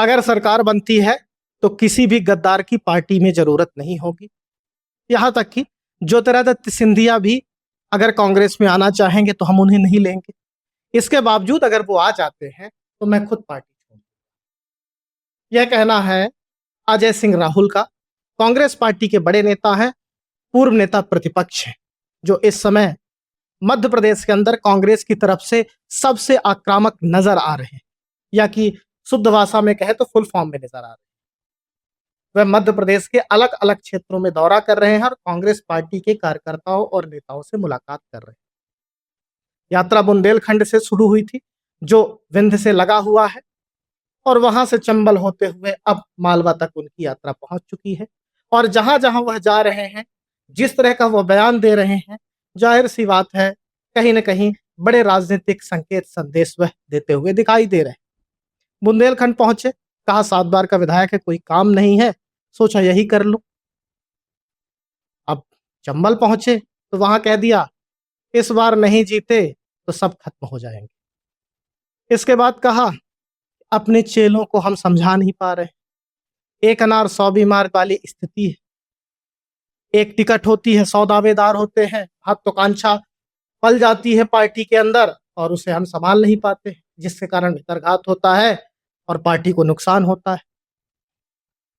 अगर सरकार बनती है तो किसी भी गद्दार की पार्टी में जरूरत नहीं होगी। यहां तक कि ज्योतिरादित्य सिंधिया भी अगर कांग्रेस में आना चाहेंगे तो हम उन्हें नहीं लेंगे। इसके बावजूद अगर वो आ जाते हैं तो मैं खुद पार्टी छोड़। यह कहना है अजय सिंह राहुल का। कांग्रेस पार्टी के बड़े नेता हैं, पूर्व नेता प्रतिपक्ष हैं, जो इस समय मध्य प्रदेश के अंदर कांग्रेस की तरफ से सबसे आक्रामक नजर आ रहे हैं, या कि शुद्ध भाषा में कहे तो फुल फॉर्म में नजर आ रहे हैं। वह मध्य प्रदेश के अलग अलग क्षेत्रों में दौरा कर रहे हैं और कांग्रेस पार्टी के कार्यकर्ताओं और नेताओं से मुलाकात कर रहे हैं। यात्रा बुंदेलखंड से शुरू हुई थी, जो विंध्य से लगा हुआ है, और वहां से चंबल होते हुए अब मालवा तक उनकी यात्रा पहुंच चुकी है। और जहां जहां वह जा रहे हैं, जिस तरह का वह बयान दे रहे हैं, जाहिर सी बात है कहीं न कहीं बड़े राजनीतिक संकेत संदेश वह देते हुए दिखाई दे रहे हैं। बुंदेलखंड पहुंचे, कहा 7 बार का विधायक है, कोई काम नहीं है, सोचा यही कर लूं। अब चंबल पहुंचे तो वहां कह दिया इस बार नहीं जीते तो सब खत्म हो जाएंगे। इसके बाद कहा अपने चेलों को हम समझा नहीं पा रहे, एक अनार 100 बीमार वाली स्थिति है। एक टिकट होती है, 100 दावेदार होते हैं, महत्वाकांक्षा पल जाती है पार्टी के अंदर और उसे हम संभाल नहीं पाते, जिसके कारण भितरघात होता है और पार्टी को नुकसान होता है।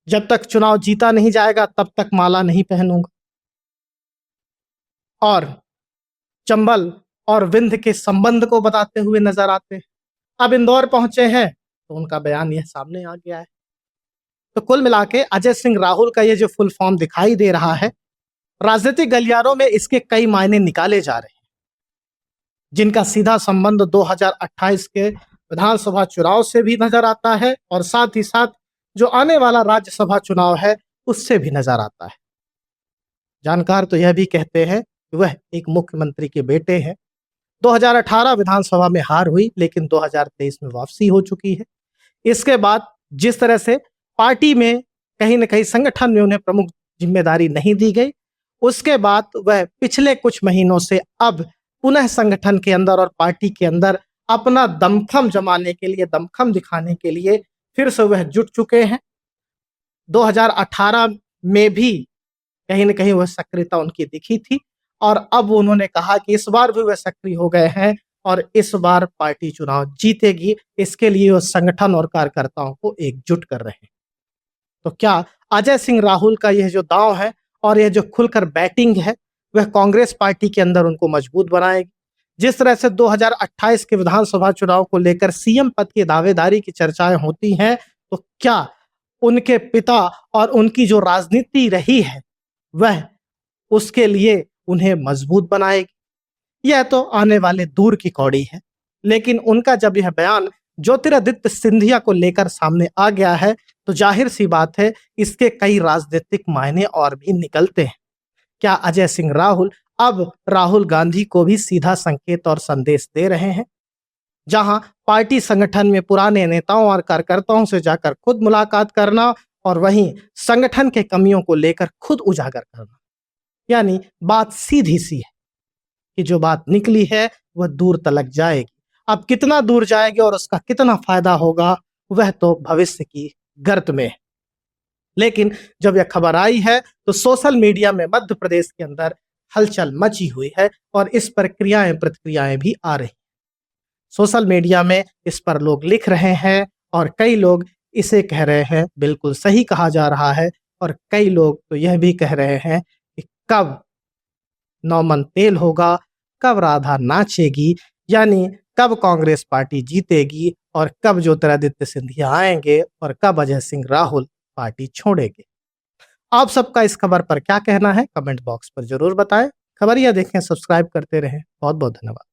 जब तक चुनाव जीता नहीं जाएगा तब तक माला नहीं पहनूंगा। और चंबल और विंध्य के संबंध को बताते हुए नजर आते हैं। अब इंदौर पहुंचे हैं तो उनका बयान यह सामने आ गया है। तो कुल मिला के अजय सिंह राहुल का ये जो फुल फॉर्म दिखाई दे रहा है, राजनीतिक गलियारों में इसके कई मायने निकाले जा रहे हैं, जिनका सीधा संबंध 2028 के विधानसभा चुनाव से भी नजर आता है और साथ ही साथ जो आने वाला राज्यसभा चुनाव है उससे भी नजर आता है। जानकार तो यह भी कहते हैं कि वह एक मुख्यमंत्री के बेटे हैं। 2018 विधानसभा में हार हुई, लेकिन 2023 में वापसी हो चुकी है। इसके बाद जिस तरह से पार्टी में कहीं न कहीं संगठन में उन्हें प्रमुख जिम्मेदारी नहीं दी गई, उसके बाद वह पिछले कुछ महीनों से अब पुनः संगठन के अंदर और पार्टी के अंदर अपना दमखम जमाने के लिए, दमखम दिखाने के लिए फिर से वह जुट चुके हैं। 2018 में भी कहीं न कहीं वह सक्रियता उनकी दिखी थी और अब उन्होंने कहा कि इस बार भी वह सक्रिय हो गए हैं और इस बार पार्टी चुनाव जीतेगी। इसके लिए वह संगठन और कार्यकर्ताओं को एकजुट कर रहे हैं। तो क्या अजय सिंह राहुल का यह जो दांव है और यह जो खुलकर बैटिंग है, वह कांग्रेस पार्टी के अंदर उनको मजबूत बनाएगी? जिस तरह से 2028 के विधानसभा चुनाव को लेकर सीएम पद की दावेदारी की चर्चाएं होती हैं, तो क्या उनके पिता और उनकी जो राजनीति रही है वह उसके लिए उन्हें मजबूत बनाएगी? यह तो आने वाले दूर की कौड़ी है, लेकिन उनका जब यह बयान ज्योतिरादित्य सिंधिया को लेकर सामने आ गया है तो जाहिर सी बात है इसके कई राजनीतिक मायने और भी निकलते हैं। क्या अजय सिंह राहुल अब राहुल गांधी को भी सीधा संकेत और संदेश दे रहे हैं, जहां पार्टी संगठन में पुराने नेताओं और कार्यकर्ताओं से जाकर खुद मुलाकात करना और वहीं संगठन के कमियों को लेकर खुद उजागर करना? यानी बात सीधी सी है कि जो बात निकली है वह दूर तलक जाएगी। अब कितना दूर जाएगी और उसका कितना फायदा होगा वह तो भविष्य की गर्त में है। लेकिन जब यह खबर आई है तो सोशल मीडिया में मध्य प्रदेश के अंदर हलचल मची हुई है और इस पर क्रियाएं प्रतिक्रियाएं भी आ रही। सोशल मीडिया में इस पर लोग लिख रहे हैं और कई लोग इसे कह रहे हैं बिल्कुल सही कहा जा रहा है, और कई लोग तो यह भी कह रहे हैं कि कब नौमन तेल होगा, कब राधा नाचेगी, यानी कब कांग्रेस पार्टी जीतेगी और कब ज्योतिरादित्य सिंधिया आएंगे और कब अजय सिंह राहुल पार्टी छोड़ेंगे। आप सबका इस खबर पर क्या कहना है कमेंट बॉक्स पर जरूर बताएं। खबरिया देखें, सब्सक्राइब करते रहें। बहुत बहुत धन्यवाद।